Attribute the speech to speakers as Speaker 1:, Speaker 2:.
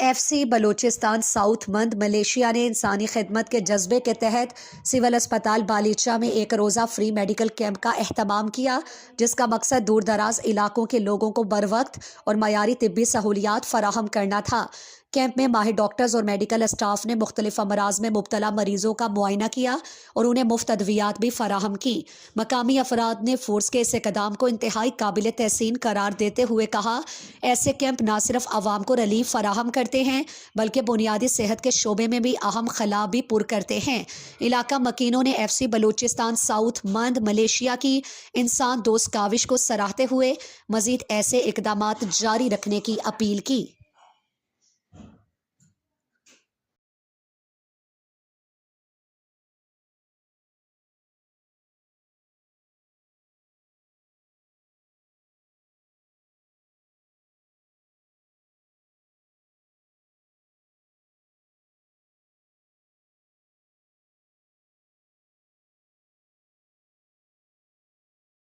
Speaker 1: F C Balochistan south مند Malaysia نے انسانی خدمت کے جذبے کے تحت سول اسپتال بالیچا میں ایک روزہ فری میڈیکل کیمپ کا اہتمام کیا، جس کا مقصد دور دراز علاقوں کے لوگوں کو بروقت اور معیاری طبی سہولیات فراہم کرنا تھا۔ کیمپ میں ماہر ڈاکٹرز اور میڈیکل اسٹاف نے مختلف امراض میں مبتلا مریضوں کا معائنہ کیا اور انہیں مفت ادویات بھی فراہم کی۔ مقامی افراد نے فورس کے اس اقدام کو انتہائی قابل تحسین قرار دیتے ہوئے کہا، ایسے کیمپ نہ صرف عوام کو ریلیف فراہم کرتے ہیں بلکہ بنیادی صحت کے شعبے میں بھی اہم خلا بھی پر کرتے ہیں۔ علاقہ مکینوں نے ایف سی بلوچستان ساؤتھ مند ملیشیا کی انسان دوست کاوش کو سراہتے ہوئے مزید ایسے اقدامات جاری رکھنے کی اپیل کی۔